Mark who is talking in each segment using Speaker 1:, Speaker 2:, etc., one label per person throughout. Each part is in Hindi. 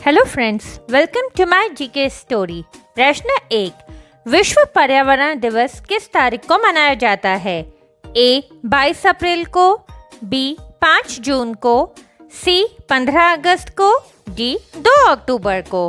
Speaker 1: Hello friends, welcome to my GK story. प्रश्न 1, विश्व पर्यावरण दिवस किस तारीख को मनाया जाता है? ए 22 अप्रैल को, बी 5 जून को, सी 15 अगस्त को, डी 2 अक्टूबर को।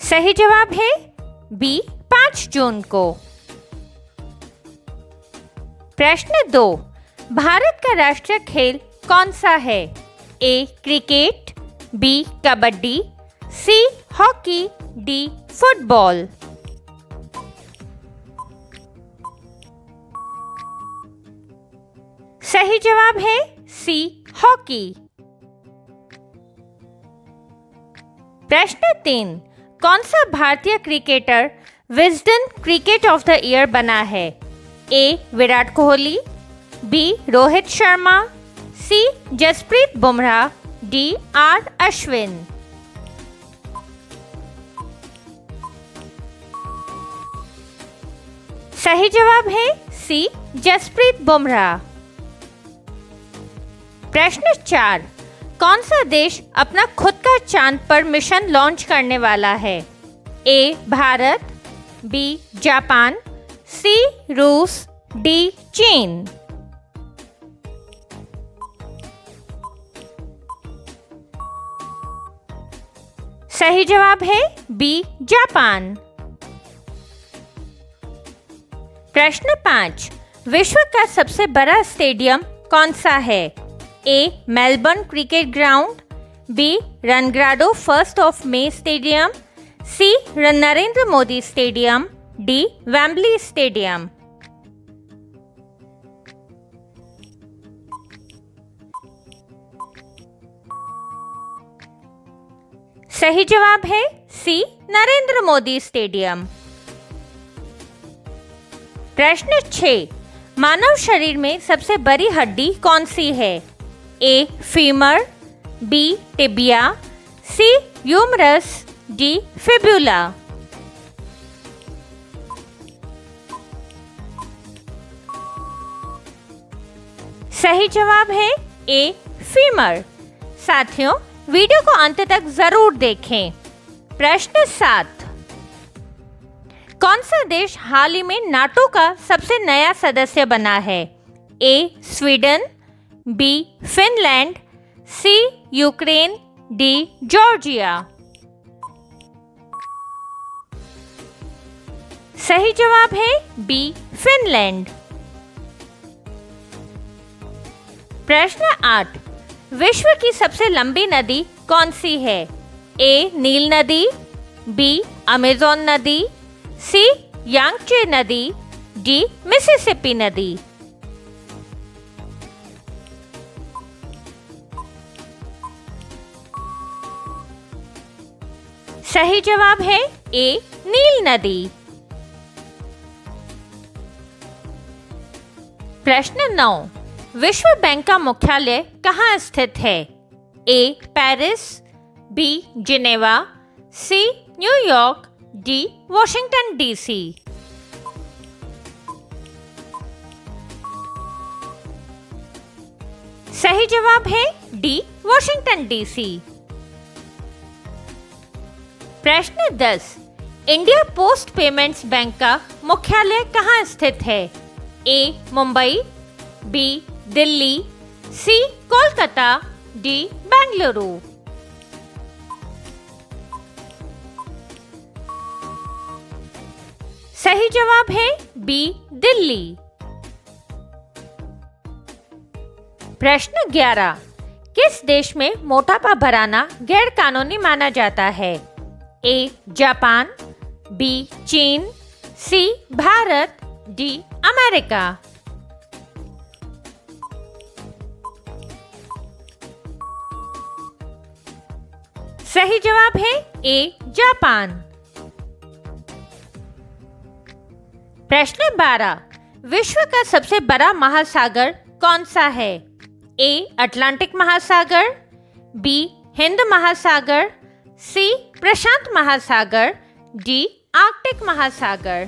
Speaker 1: सही जवाब है बी 5 जून को। प्रश्न 2, भारत का राष्ट्रीय खेल कौन सा है? A cricket, B kabaddi, C hockey, D football. सही जवाब है सी हॉकी। प्रश्न 3, कौन सा भारतीय cricketer Wisden cricket of the year बना है? ए विराट कोहली, बी रोहित शर्मा, सी जसप्रीत बुमराह, डी आर अश्विन। सही जवाब है सी जसप्रीत बुमराह। प्रश्न 4, कौन सा देश अपना खुद का चांद पर मिशन लॉन्च करने वाला है? ए भारत, बी जापान, सी रूस, डी चीन। सही जवाब है बी जापान। प्रश्न 5, विश्व का सबसे बड़ा स्टेडियम कौन सा है? A Melbourne cricket ground, B Rungrado first of May stadium, C Narendra Modi stadium, D Wembley stadium. सही जवाब है सी नरेंद्र मोदी स्टेडियम। प्रश्न 6, मानव शरीर में सबसे बड़ी हड्डी कौन सी है? A femur, B tibia, C humerus, D fibula. सही जवाब है ए फीमर। साथियों, वीडियो को अंत तक जरूर देखें। प्रश्न 7, कौन सा देश हाल ही में नाटो का सबसे नया सदस्य बना है? ए स्वीडन, बी फिनलैंड, सी यूक्रेन, डी जॉर्जिया। सही जवाब है बी फिनलैंड। प्रश्न 8, विश्व की सबसे लंबी नदी कौन सी है? ए नील नदी, बी अमेज़न नदी, सी यांगचे नदी, डी मिसिसिपी नदी। सही जवाब है ए नील नदी। प्रश्न 9, विश्व बैंक का मुख्यालय कहाँ स्थित है? A Paris, B Geneva, C New York, D Washington DC. सही जवाब है डी वॉशिंगटन डीसी। प्रश्न 10, इंडिया पोस्ट पेमेंट्स बैंक का मुख्यालय कहाँ स्थित है? ए मुंबई, बी दिल्ली, सी कोलकाता, डी बेंगलुरु। सही जवाब है बी दिल्ली। प्रश्न 11, किस देश में मोटापा भराना गैर कानूनी माना जाता है? ए जापान, बी चीन, सी भारत, डी अमेरिका। सही जवाब है ए जापान। प्रश्न 12, विश्व का सबसे बड़ा महासागर कौन सा है? ए अटलांटिक महासागर, बी हिंद महासागर, सी प्रशांत महासागर, डी आर्कटिक महासागर।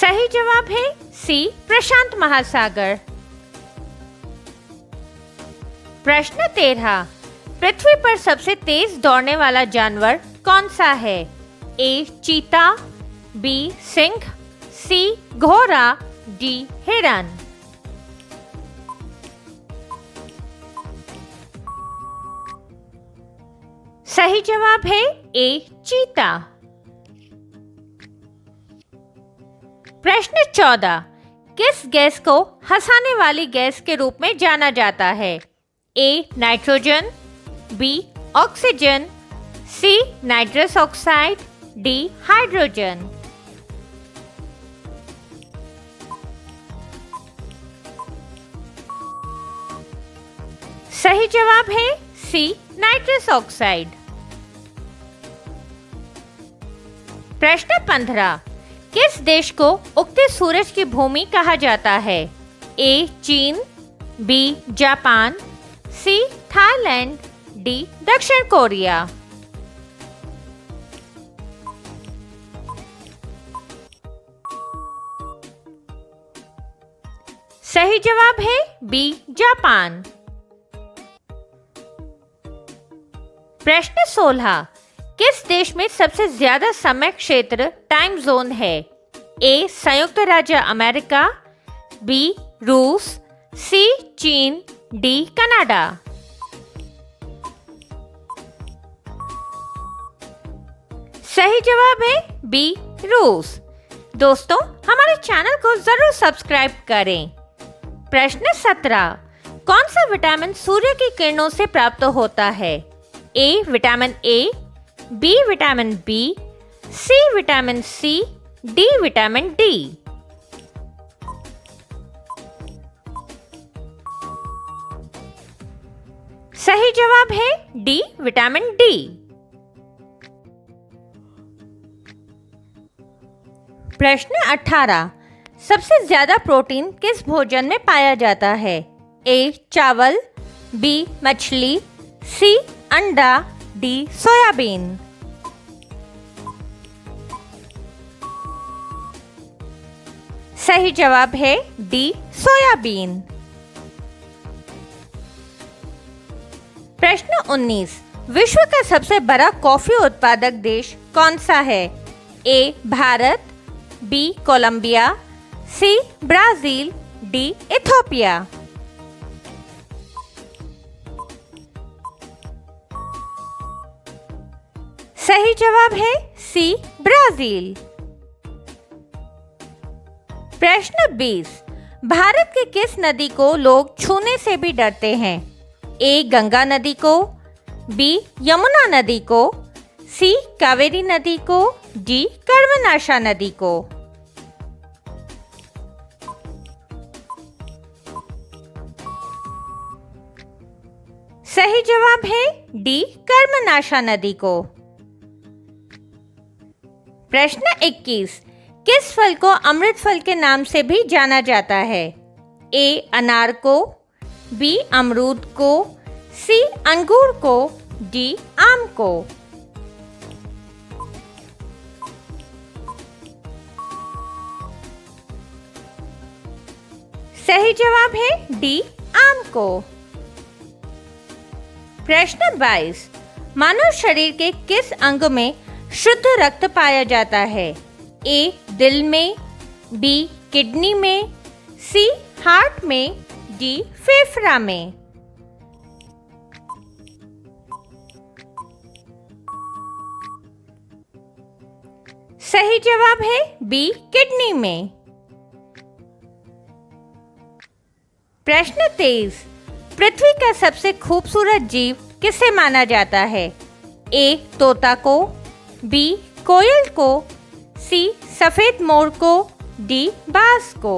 Speaker 1: सही जवाब है सी, प्रशांत महासागर। प्रश्न 13, पृथ्वी पर सबसे तेज दौड़ने वाला जानवर कौन सा है? ए चीता, बी सिंह, सी घोड़ा, डी हिरन। सही जवाब है ए चीता। प्रश्न 14, किस गैस को हंसाने वाली गैस के रूप में जाना जाता है? A nitrogen, B oxygen, C nitrous oxide, D hydrogen. सही जवाब है सी, नाइट्रस ऑक्साइड। प्रश्न 15, किस देश को उगते सूरज की भूमि कहा जाता है? ए चीन, B Japan, C Thailand, D दक्षिण कोरिया। सही जवाब है बी जापान। प्रश्न 16, किस देश में सबसे ज्यादा समय क्षेत्र टाइम जोन है? ए संयुक्त राज्य अमेरिका, बी रूस, सी चीन, डी कनाडा। सही जवाब है बी रूस। दोस्तों, हमारे चैनल को जरूर सब्सक्राइब करें। प्रश्न 17, कौन सा विटामिन सूर्य की किरणों से प्राप्त होता है? A vitamin A, B vitamin B, C vitamin C, D vitamin D. सही जवाब है डी विटामिन डी। प्रश्न 18, सबसे ज्यादा प्रोटीन किस भोजन में पाया जाता है? ए चावल, बी मछली, सी अंडा, डी सोयाबीन। सही जवाब है डी सोयाबीन। प्रश्न 19, विश्व का सबसे बड़ा कॉफी उत्पादक देश कौन सा है? A Bharat, B Colombia, C Brazil, D Ethiopia. सही जवाब है सी ब्राजील। प्रश्न 20, भारत की किस नदी को लोग छूने से भी डरते हैं? ए गंगा नदी को, बी यमुना नदी को, सी कावेरी नदी को, डी कर्मनाशा नदी को। सही जवाब है डी कर्मनाशा नदी को। प्रश्न 21, किस फल को अमृत फल के नाम से भी जाना जाता है? ए अनार को, बी अमरूद को, सी अंगूर को, डी आम को। सही जवाब है डी आम को। प्रश्न 22, मानव शरीर के किस अंग में शुद्ध रक्त पाया जाता है? ए दिल में, बी किडनी में, सी हार्ट में, डी फेफड़ा में। सही जवाब है बी किडनी में। प्रश्न 23, पृथ्वी का सबसे खूबसूरत जीव किसे माना जाता है? ए तोता को, बी कोयल को, सी सफेद मोर को, डी बाज को।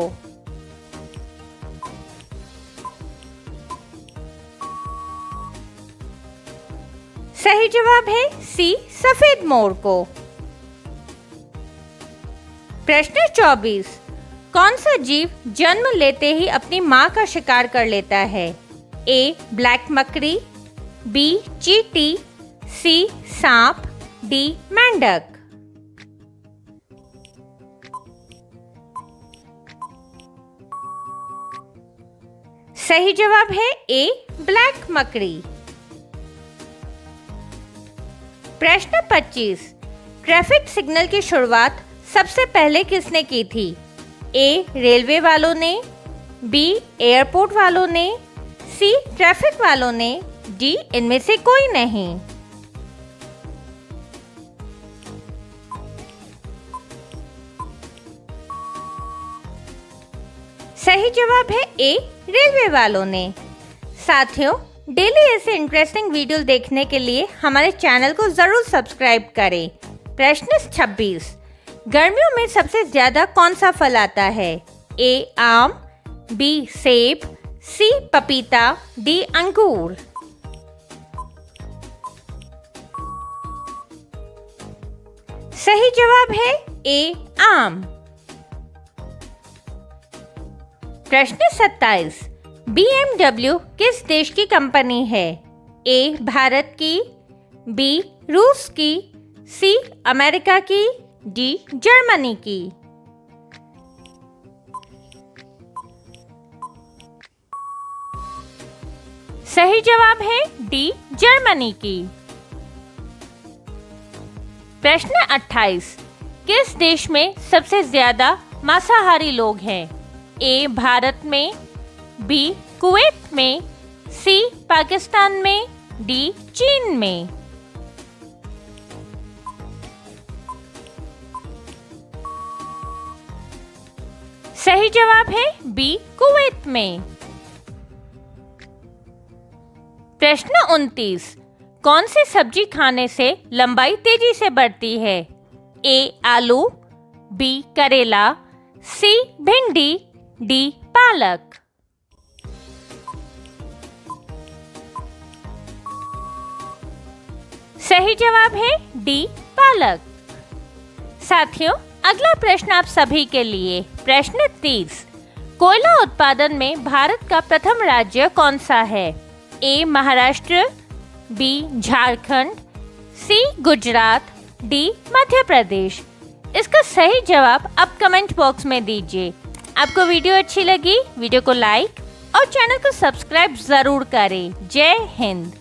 Speaker 1: सही जवाब है सी सफेद मोर को। प्रश्न 24, कौन सा जीव जन्म लेते ही अपनी मां का शिकार कर लेता है? ए ब्लैक मकड़ी, बी चींटी, सी सांप, डी मेंढक। सही जवाब है ए ब्लैक मकड़ी। प्रश्न 25, ट्रैफिक सिग्नल की शुरुआत सबसे पहले किसने की थी? ए रेलवे वालों ने, बी एयरपोर्ट वालों ने, सी ट्रैफिक वालों ने, डी इनमें से कोई नहीं। सही जवाब है ए रेलवे वालों ने। साथियों, डेली ऐसे इंटरेस्टिंग वीडियो देखने के लिए हमारे चैनल को जरूर सब्सक्राइब करें। प्रश्न 26, गर्मियों में सबसे ज्यादा कौन सा फल आता है? ए आम, बी सेब, सी पपीता, डी अंगूर। सही जवाब है ए आम। प्रश्न 27, BMW किस देश की कंपनी है? ए भारत की, बी रूस की, सी अमेरिका की, डी जर्मनी की। सही जवाब है डी जर्मनी की। प्रश्न 28, किस देश में सबसे ज्यादा मांसाहारी लोग हैं? ए भारत में, बी कुवैत में, सी पाकिस्तान में, डी चीन में। सही जवाब है बी कुवैत में। प्रश्न 29, कौन सी सब्जी खाने से लंबाई तेजी से बढ़ती है? ए आलू, बी करेला, सी भिंडी, डी पालक। सही जवाब है डी पालक। साथियों, अगला प्रश्न आप सभी के लिए। प्रश्न 30, कोयला उत्पादन में भारत का प्रथम राज्य कौन सा है? ए महाराष्ट्र, बी झारखंड, सी गुजरात, डी मध्य प्रदेश। इसका सही जवाब आप कमेंट बॉक्स में दीजिए। आपको वीडियो अच्छी लगी, वीडियो को लाइक और चैनल को सब्सक्राइब जरूर करें। जय हिंद।